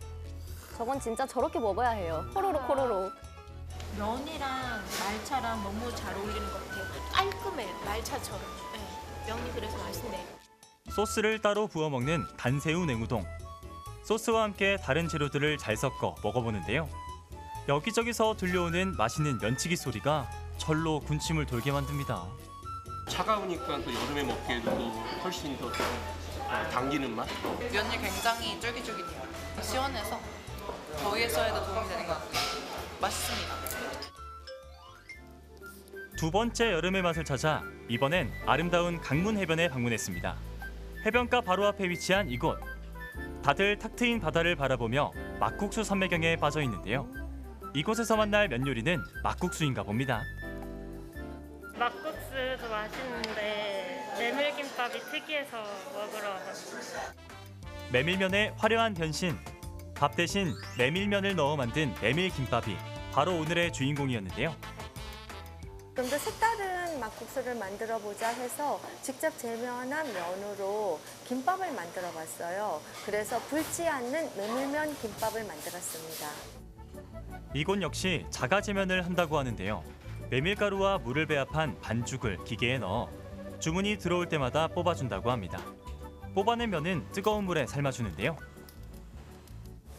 저건 진짜 저렇게 먹어야 해요. 호로록 호로록. 면이랑 말차랑 너무 잘 어울리는 것 같아요. 깔끔해요, 말차처럼. 네, 면이 그래서 맛있네요. 소스를 따로 부어 먹는 단새우 냉우동. 소스와 함께 다른 재료들을 잘 섞어 먹어보는데요. 여기저기서 들려오는 맛있는 면치기 소리가 절로 군침을 돌게 만듭니다. 차가우니까 또 여름에 먹기에도 또 훨씬 더 당기는 맛? 면이 굉장히 쫄깃쫄깃해요. 시원해서 더위에서에도 도움이 되는 것 같고요. 맛있습니다. 두 번째 여름의 맛을 찾아 이번엔 아름다운 강문 해변에 방문했습니다. 해변가 바로 앞에 위치한 이곳. 다들 탁 트인 바다를 바라보며 막국수 산매경에 빠져 있는데요. 이곳에서 만날 면 요리는 막국수인가 봅니다. 막국수도 맛있는데 메밀김밥이 특이해서 먹으러 왔어요. 메밀면의 화려한 변신. 밥 대신 메밀면을 넣어 만든 메밀김밥이 바로 오늘의 주인공이었는데요. 좀 더 색다른 막국수를 만들어 보자 해서 직접 재면한 면으로 김밥을 만들어 봤어요. 그래서 불지 않는 메밀면 김밥을 만들었습니다. 이곳 역시 자가제면을 한다고 하는데요. 메밀가루와 물을 배합한 반죽을 기계에 넣어 주문이 들어올 때마다 뽑아준다고 합니다. 뽑아낸 면은 뜨거운 물에 삶아주는데요.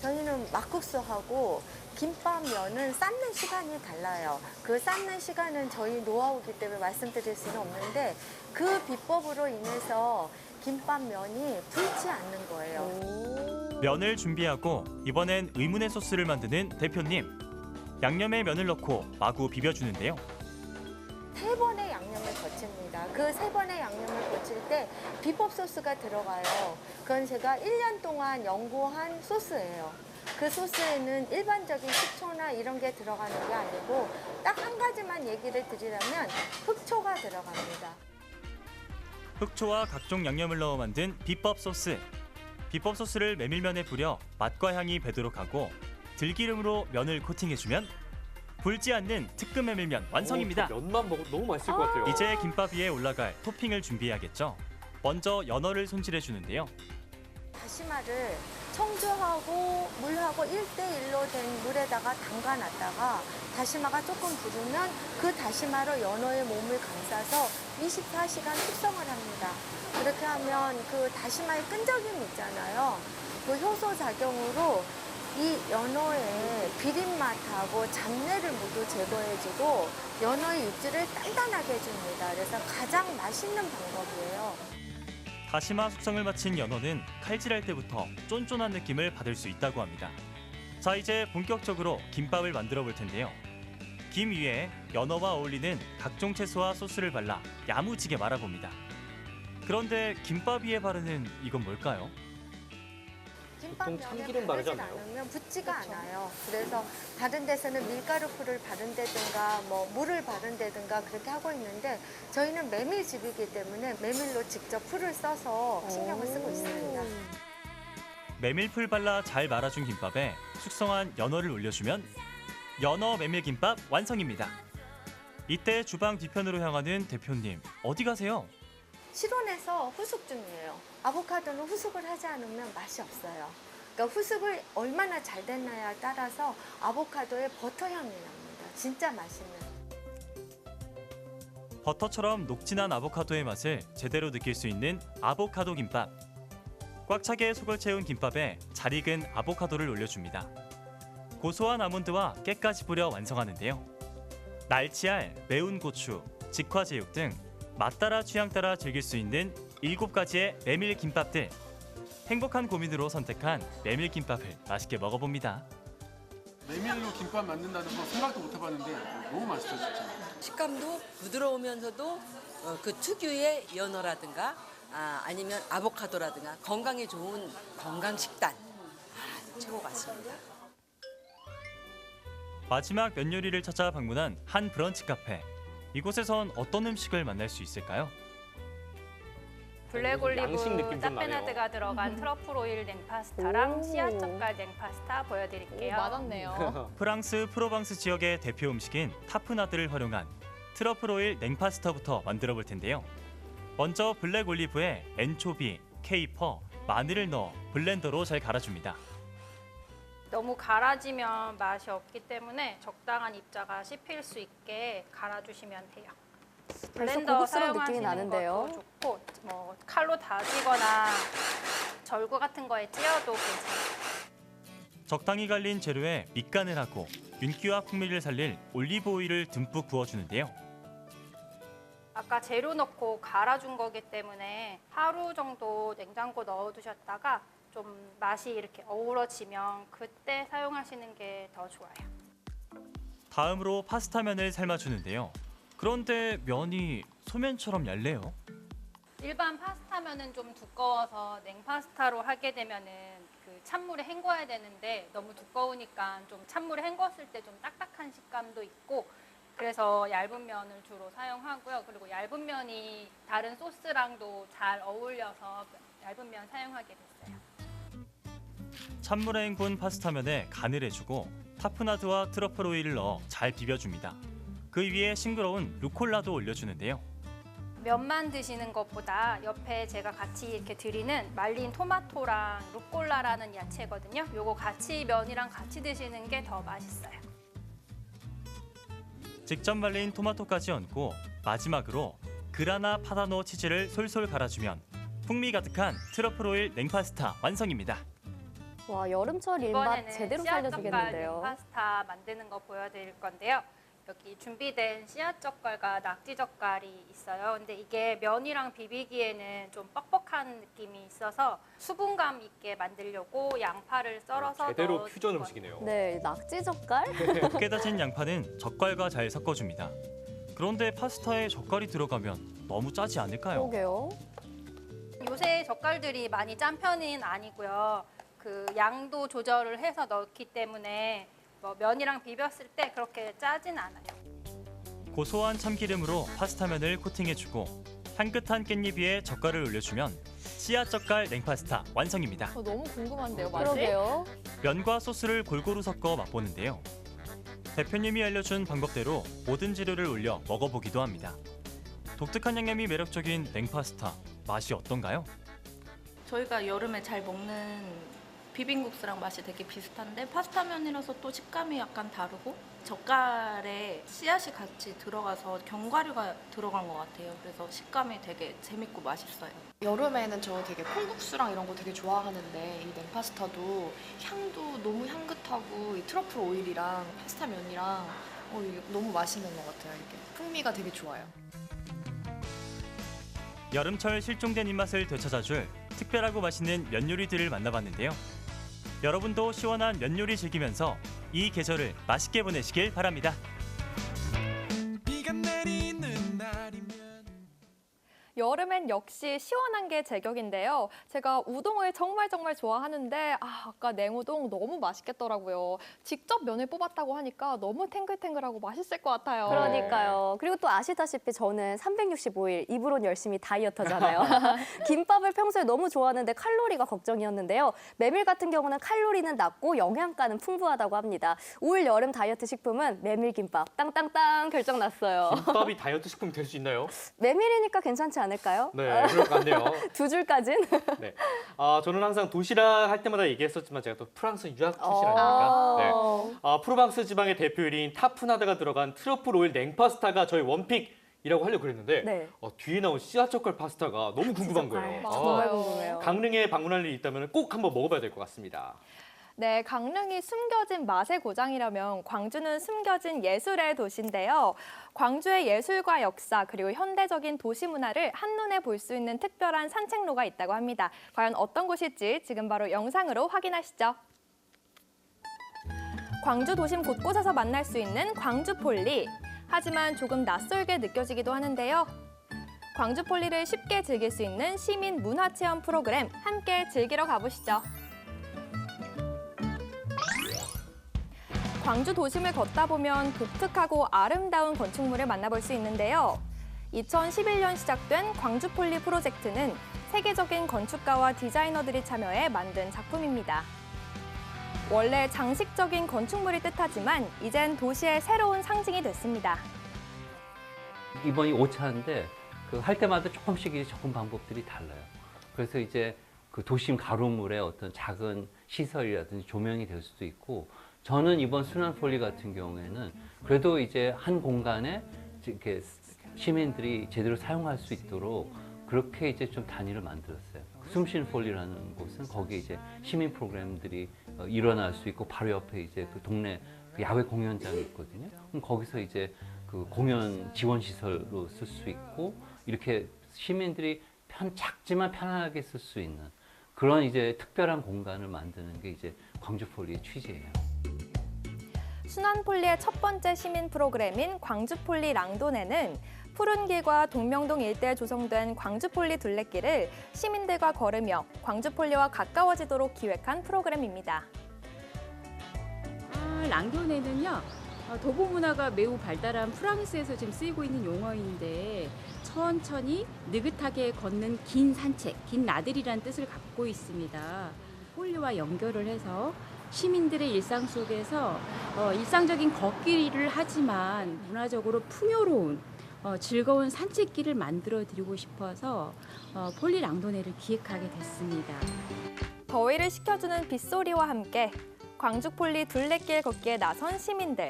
저희는 막국수하고 김밥면은 삶는 시간이 달라요. 그 삶는 시간은 저희 노하우이기 때문에 말씀드릴 수는 없는데 그 비법으로 인해서 김밥면이 불지 않는 거예요. 면을 준비하고 이번엔 의문의 소스를 만드는 대표님. 양념에 면을 넣고 마구 비벼주는데요. 3번의 양념을 거칩니다. 그 3번의 양념을 거칠 때 비법 소스가 들어가요. 그건 제가 1년 동안 연구한 소스예요. 그 소스에는 일반적인 식초나 이런 게 들어가는 게 아니고 딱 한 가지만 얘기를 드리려면 흑초가 들어갑니다. 흑초와 각종 양념을 넣어 만든 비법 소스. 비법 소스를 메밀면에 뿌려 맛과 향이 배도록 하고 들기름으로 면을 코팅해주면 불지 않는 특급 메밀면 완성입니다. 면만 먹어도 너무 맛있을 것 같아요. 이제 김밥 위에 올라갈 토핑을 준비해야겠죠. 먼저 연어를 손질해주는데요. 다시마를 청주하고 물하고 1대1로 된 물에다가 담가놨다가 다시마가 조금 부르면 그 다시마로 연어의 몸을 감싸서 24시간 숙성을 합니다. 그렇게 하면 그 다시마의 끈적임 있잖아요. 그 효소 작용으로 이 연어의 비린맛하고 잡내를 모두 제거해주고 연어의 육질을 단단하게 해줍니다. 그래서 가장 맛있는 방법이에요. 다시마 숙성을 마친 연어는 칼질할 때부터 쫀쫀한 느낌을 받을 수 있다고 합니다. 자, 이제 본격적으로 김밥을 만들어 볼 텐데요. 김 위에 연어와 어울리는 각종 채소와 소스를 발라 야무지게 말아봅니다. 그런데 김밥 위에 바르는 이건 뭘까요? 김밥면에 참기름 바르지 바르잖아요. 않으면 붙지가 않아요. 그래서 다른 데서는 밀가루 풀을 바른다든가 뭐 물을 바른다든가 그렇게 하고 있는데 저희는 메밀즙이기 때문에 메밀로 직접 풀을 써서 신경을 쓰고 있습니다. 메밀풀 발라 잘 말아준 김밥에 숙성한 연어를 올려주면 연어 메밀김밥 완성입니다. 이때 주방 뒤편으로 향하는 대표님, 어디 가세요? 실온에서 후숙 중이에요. 아보카도는 후숙을 하지 않으면 맛이 없어요. 그러니까 후숙을 얼마나 잘 됐나에 따라서 아보카도의 버터 향이 납니다. 진짜 맛있는. 버터처럼 녹진한 아보카도의 맛을 제대로 느낄 수 있는 아보카도 김밥. 꽉 차게 속을 채운 김밥에 잘 익은 아보카도를 올려줍니다. 고소한 아몬드와 깨까지 뿌려 완성하는데요. 날치알, 매운 고추, 직화제육 등 맛 따라 취향 따라 즐길 수 있는 7가지의 메밀 김밥들. 행복한 고민으로 선택한 메밀 김밥을 맛있게 먹어봅니다. 메밀로 김밥 만든다는 거 생각도 못 해봤는데 너무 맛있어요, 진짜. 식감도 부드러우면서도 그 특유의 연어라든가 아니면 아보카도라든가 건강에 좋은 건강 식단 최고 같습니다. 마지막 면 요리를 찾아 방문한 한 브런치 카페. 이곳에선 어떤 음식을 만날 수 있을까요? 블랙 올리브 양식 느낌 좀 짜페나드가 들어간 트러플 오일 냉파스타랑 씨앗 젓갈 냉파스타 보여드릴게요. 맛없네요. 프랑스 프로방스 지역의 대표 음식인 타프나드를 활용한 트러플 오일 냉파스타부터 만들어 볼 텐데요. 먼저 블랙 올리브에 엔초비, 케이퍼, 마늘을 넣어 블렌더로 잘 갈아줍니다. 너무 갈아지면 맛이 없기 때문에 적당한 입자가 씹힐 수 있게 갈아주시면 돼요. 블렌더 고급스러운 느낌이 사용하시는 나는데요. 것도 좋고 뭐 칼로 다지거나 절구 같은 거에 찧어도 괜찮아요. 적당히 갈린 재료에 밑간을 하고 윤기와 풍미를 살릴 올리브 오일을 듬뿍 부어주는데요. 아까 재료 넣고 갈아준 거기 때문에 하루 정도 냉장고 넣어두셨다가 좀 맛이 이렇게 어우러지면 그때 사용하시는 게 더 좋아요. 다음으로 파스타면을 삶아주는데요. 그런데 면이 소면처럼 얇네요. 일반 파스타면은 좀 두꺼워서 냉파스타로 하게 되면은 그 찬물에 헹궈야 되는데 너무 두꺼우니까 좀 찬물에 헹궜을 때 좀 딱딱한 식감도 있고 그래서 얇은 면을 주로 사용하고요. 그리고 얇은 면이 다른 소스랑도 잘 어울려서 얇은 면 사용하게 됐어요. 찬물에 헹군 파스타면에 간을 해주고 타프나드와 트러플 오일을 넣어 잘 비벼줍니다. 그 위에 싱그러운 루콜라도 올려주는데요. 면만 드시는 것보다 옆에 제가 같이 이렇게 드리는 말린 토마토랑 루꼴라라는 야채거든요. 요거 같이 면이랑 같이 드시는 게 더 맛있어요. 직접 말린 토마토까지 얹고 마지막으로 그라나 파다노 치즈를 솔솔 갈아주면 풍미 가득한 트러플 오일 냉파스타 완성입니다. 와, 여름철 입맛 이번에는 제대로 씨앗젓갈 살려주겠는데요. 파스타 만드는 거 보여드릴 건데요. 여기 준비된 씨앗젓갈과 낙지젓갈이 있어요. 근데 이게 면이랑 비비기에는 좀 뻑뻑한 느낌이 있어서 수분감 있게 만들려고 양파를 썰어서 제대로 넣어줄 퓨전 거예요. 음식이네요. 네, 낙지젓갈? 곱게 다진 양파는 젓갈과 잘 섞어줍니다. 그런데 파스타에 젓갈이 들어가면 너무 짜지 않을까요? 그러게요. 요새 젓갈들이 많이 짠 편은 아니고요. 그 양도 조절을 해서 넣기 때문에 뭐 면이랑 비볐을 때 그렇게 짜진 않아요. 고소한 참기름으로 파스타면을 코팅해주고 향긋한 깻잎 위에 젓갈을 올려주면 씨앗젓갈 냉파스타 완성입니다. 너무 궁금한데요, 맛이? 그러게요. 면과 소스를 골고루 섞어 맛보는데요. 대표님이 알려준 방법대로 모든 재료를 올려 먹어보기도 합니다. 독특한 양념이 매력적인 냉파스타, 맛이 어떤가요? 저희가 여름에 잘 먹는 비빔국수랑 맛이 되게 비슷한데 파스타면이라서 또 식감이 약간 다르고 젓갈에 씨앗이 같이 들어가서 견과류가 들어간 것 같아요. 그래서 식감이 되게 재밌고 맛있어요. 여름에는 저 되게 콩국수랑 이런 거 되게 좋아하는데 이 냉파스타도 향도 너무 향긋하고 이 트러플 오일이랑 파스타 면이랑 이게 너무 맛있는 것 같아요. 이게 풍미가 되게 좋아요. 여름철 실종된 입맛을 되찾아줄 특별하고 맛있는 면 요리들을 만나봤는데요. 여러분도 시원한 면 요리 즐기면서 이 계절을 맛있게 보내시길 바랍니다. 여름엔 역시 시원한 게 제격인데요. 제가 우동을 정말 좋아하는데 아까 냉우동 너무 맛있겠더라고요. 직접 면을 뽑았다고 하니까 너무 탱글탱글하고 맛있을 것 같아요. 그러니까요. 그리고 또 아시다시피 저는 365일 입으론 열심히 다이어터잖아요. 김밥을 평소에 너무 좋아하는데 칼로리가 걱정이었는데요. 메밀 같은 경우는 칼로리는 낮고 영양가는 풍부하다고 합니다. 올 여름 다이어트 식품은 메밀김밥 땅땅땅 결정났어요. 김밥이 다이어트 식품이 될 수 있나요? 메밀이니까 괜찮지 않을까요? 네, 그럴 것 같네요. 두 줄까진? 네. 저는 항상 도시락 할 때마다 얘기했었지만 제가 또 프랑스 유학 출신 아닙니까? 네. 프로방스 지방의 대표요리인 타프나드가 들어간 트러플 오일 냉파스타가 저희 원픽이라고 하려고 그랬는데 네. 뒤에 나온 씨앗젓갈 파스타가 너무 궁금한 거예요. 정말 궁금해요. 강릉에 방문할 일이 있다면 꼭 한번 먹어봐야 될 것 같습니다. 네, 강릉이 숨겨진 맛의 고장이라면 광주는 숨겨진 예술의 도시인데요. 광주의 예술과 역사 그리고 현대적인 도시 문화를 한눈에 볼 수 있는 특별한 산책로가 있다고 합니다. 과연 어떤 곳일지 지금 바로 영상으로 확인하시죠. 광주 도심 곳곳에서 만날 수 있는 광주폴리. 하지만 조금 낯설게 느껴지기도 하는데요. 광주폴리를 쉽게 즐길 수 있는 시민 문화체험 프로그램 함께 즐기러 가보시죠. 광주 도심을 걷다 보면 독특하고 아름다운 건축물을 만나볼 수 있는데요. 2011년 시작된 광주폴리 프로젝트는 세계적인 건축가와 디자이너들이 참여해 만든 작품입니다. 원래 장식적인 건축물이 뜻하지만 이젠 도시의 새로운 상징이 됐습니다. 이번이 5차인데 할 때마다 조금씩 이제 접근 방법들이 달라요. 그래서 이제 그 도심 가로물의 어떤 작은 시설이라든지 조명이 될 수도 있고, 저는 이번 순환폴리 같은 경우에는 그래도 이제 한 공간에 이렇게 시민들이 제대로 사용할 수 있도록 그렇게 이제 좀 단위를 만들었어요. 숨쉬는 폴리라는 곳은 거기에 이제 시민 프로그램들이 일어날 수 있고 바로 옆에 이제 그 동네 야외 공연장이 있거든요. 그럼 거기서 이제 그 공연 지원 시설로 쓸 수 있고 이렇게 시민들이 작지만 편안하게 쓸 수 있는 그런 이제 특별한 공간을 만드는 게 이제 광주폴리의 취지예요. 순환폴리의 첫 번째 시민 프로그램인 광주폴리 랑도네는 푸른 길과 동명동 일대에 조성된 광주폴리 둘레길을 시민들과 걸으며 광주폴리와 가까워지도록 기획한 프로그램입니다. 랑도네는요, 도보 문화가 매우 발달한 프랑스에서 지금 쓰이고 있는 용어인데 천천히 느긋하게 걷는 긴 산책, 긴 나들이라는 뜻을 갖고 있습니다. 폴리와 연결을 해서 시민들의 일상 속에서 일상적인 걷기를 하지만 문화적으로 풍요로운 즐거운 산책길을 만들어 드리고 싶어서 폴리 랑도네를 기획하게 됐습니다. 더위를 식혀주는 빗소리와 함께 광주폴리 둘레길 걷기에 나선 시민들.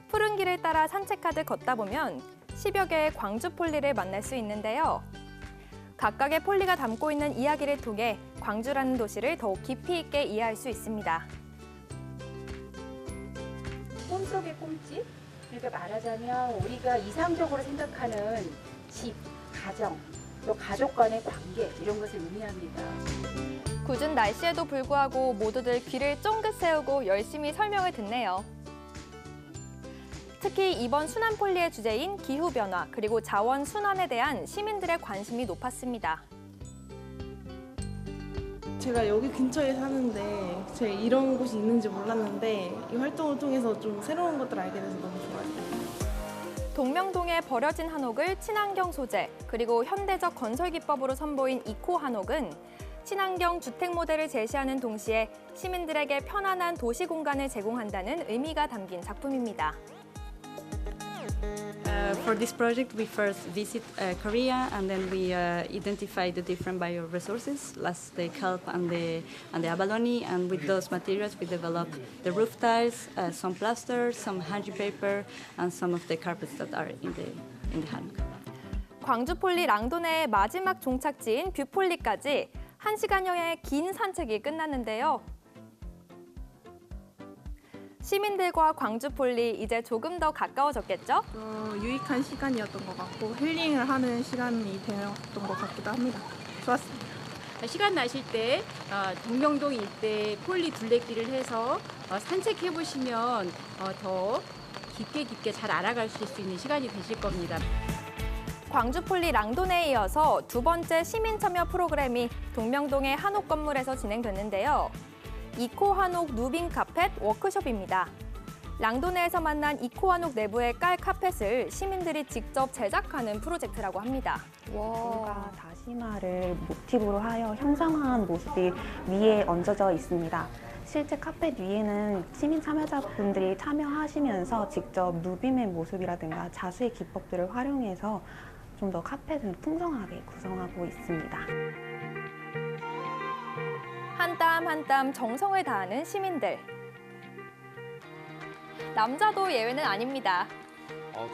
푸른 길을 따라 산책하듯 걷다 보면 10여 개의 광주폴리를 만날 수 있는데요. 각각의 폴리가 담고 있는 이야기를 통해 광주라는 도시를 더욱 깊이 있게 이해할 수 있습니다. 꿈속의 꿈집? 그러니까 말하자면 우리가 이상적으로 생각하는 집, 가정, 또 가족 간의 관계 이런 것을 의미합니다. 궂은 날씨에도 불구하고 모두들 귀를 쫑긋 세우고 열심히 설명을 듣네요. 특히 이번 순환폴리의 주제인 기후변화 그리고 자원 순환에 대한 시민들의 관심이 높았습니다. 제가 여기 근처에 사는데 제가 이런 곳이 있는지 몰랐는데 이 활동을 통해서 좀 새로운 것들을 알게 돼서 너무 좋아요. 동명동에 버려진 한옥을 친환경 소재 그리고 현대적 건설 기법으로 선보인 이코 한옥은 친환경 주택 모델을 제시하는 동시에 시민들에게 편안한 도시 공간을 제공한다는 의미가 담긴 작품입니다. For this project, we first visit Korea, and then we identify the different bioresources, like the kelp and the abalone. And with those materials, we develop the roof tiles, some plaster, some hanji paper, and some of the carpets that are in the hanok. 광주폴리 랑도네의 마지막 종착지인 뷰폴리까지 1시간여의 긴 산책이 끝났는데요. 시민들과 광주폴리 이제 조금 더 가까워졌겠죠? 유익한 시간이었던 것 같고 힐링을 하는 시간이 되었던 것 같기도 합니다. 좋았습니다. 시간 나실 때 동명동 일대 폴리 둘레길을 해서 산책해 보시면 더 깊게 잘 알아가실 수 있는 시간이 되실 겁니다. 광주폴리 랑도네에 이어서 두 번째 시민 참여 프로그램이 동명동의 한옥 건물에서 진행됐는데요. 이코 한옥 누빙 카펫 워크숍입니다. 랑도네에서 만난 이코 한옥 내부에 깔 카펫을 시민들이 직접 제작하는 프로젝트라고 합니다. 불과 다시마를 모티브로 하여 형상화한 모습이 위에 얹어져 있습니다. 실제 카펫 위에는 시민 참여자분들이 참여하시면서 직접 누빔의 모습이라든가 자수의 기법들을 활용해서 좀 더 카펫을 풍성하게 구성하고 있습니다. 한 땀 한 땀 정성을 다하는 시민들. 남자도 예외는 아닙니다.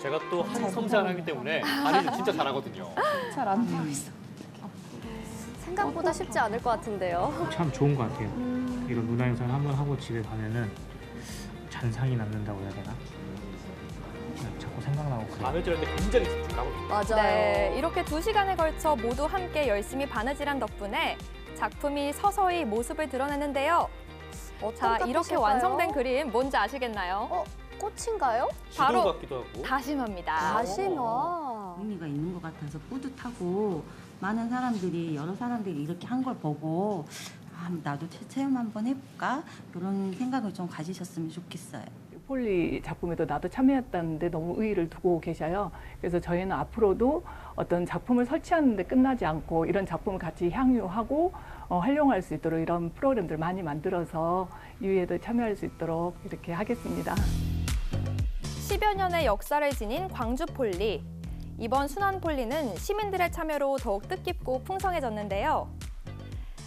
제가 또 한성사를 하기 때문에 다리를 진짜 잘하거든요. 잘 안 되고 있어. 생각보다 쉽지 않을 것 같은데요. 참 좋은 것 같아요. 이런 문화 행사를 한번 하고 집에 가면은 잔상이 남는다고 해야 되나? 자꾸 생각나고 그래요. 바느질하는데 굉장히 집중하거든요. 맞아요. 네, 이렇게 2시간에 걸쳐 모두 함께 열심히 바느질한 덕분에 작품이 서서히 모습을 드러내는데요. 자, 이렇게 완성된 그림 뭔지 아시겠나요? 꽃인가요? 바로 같기도 하고. 다시마입니다. 다시마. 의미가 있는 것 같아서 뿌듯하고 많은 사람들이 여러 사람들이 이렇게 한 걸 보고 나도 체험 한번 해볼까 이런 생각을 좀 가지셨으면 좋겠어요. 폴리 작품에도 나도 참여했다는데 너무 의의를 두고 계셔요. 그래서 저희는 앞으로도 어떤 작품을 설치하는데 끝나지 않고 이런 작품을 같이 향유하고 활용할 수 있도록 이런 프로그램들 많이 만들어서 이후에도 참여할 수 있도록 이렇게 하겠습니다. 10여 년의 역사를 지닌 광주폴리. 이번 순환폴리는 시민들의 참여로 더욱 뜻깊고 풍성해졌는데요.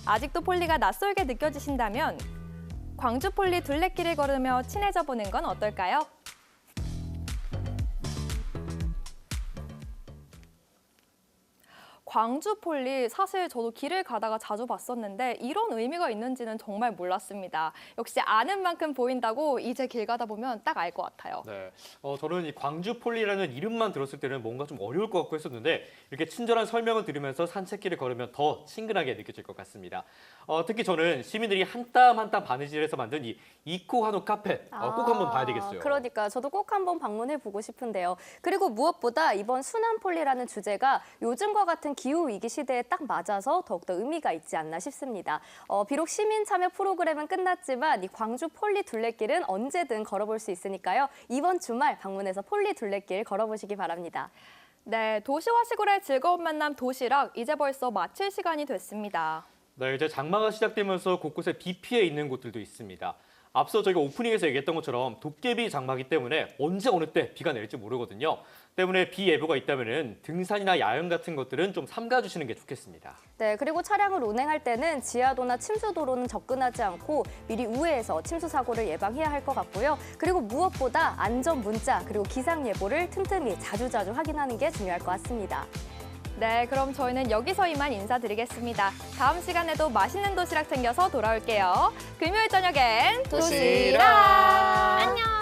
아직도 폴리가 낯설게 느껴지신다면 광주폴리 둘레길을 걸으며 친해져 보는 건 어떨까요? 광주 폴리 사실 저도 길을 가다가 자주 봤었는데 이런 의미가 있는지는 정말 몰랐습니다. 역시 아는 만큼 보인다고 이제 길 가다 보면 딱 알 것 같아요. 네, 저는 이 광주 폴리라는 이름만 들었을 때는 뭔가 좀 어려울 것 같고 했었는데 이렇게 친절한 설명을 들으면서 산책길을 걸으면 더 친근하게 느껴질 것 같습니다. 특히 저는 시민들이 한 땀 한 땀 바느질해서 만든 이 이코 한옥 카페 꼭 한번 봐야 되겠어요. 그러니까 저도 꼭 한번 방문해 보고 싶은데요. 그리고 무엇보다 이번 순환 폴리라는 주제가 요즘과 같은 기후 위기 시대에 딱 맞아서 더욱더 의미가 있지 않나 싶습니다. 비록 시민 참여 프로그램은 끝났지만 이 광주 폴리 둘레길은 언제든 걸어볼 수 있으니까요. 이번 주말 방문해서 폴리 둘레길 걸어보시기 바랍니다. 네, 도시와 시골의 즐거운 만남 도시락 이제 벌써 마칠 시간이 됐습니다. 네, 이제 장마가 시작되면서 곳곳에 비 피해 있는 곳들도 있습니다. 앞서 저희가 오프닝에서 얘기했던 것처럼 도깨비 장마기 때문에 언제 어느 때 비가 내릴지 모르거든요. 때문에 비 예보가 있다면 등산이나 야영 같은 것들은 좀 삼가 주시는 게 좋겠습니다. 네, 그리고 차량을 운행할 때는 지하도나 침수도로는 접근하지 않고 미리 우회해서 침수 사고를 예방해야 할 것 같고요. 그리고 무엇보다 안전 문자 그리고 기상 예보를 틈틈이 자주자주 확인하는 게 중요할 것 같습니다. 네, 그럼 저희는 여기서 이만 인사드리겠습니다. 다음 시간에도 맛있는 도시락 챙겨서 돌아올게요. 금요일 저녁엔 도시락! 안녕!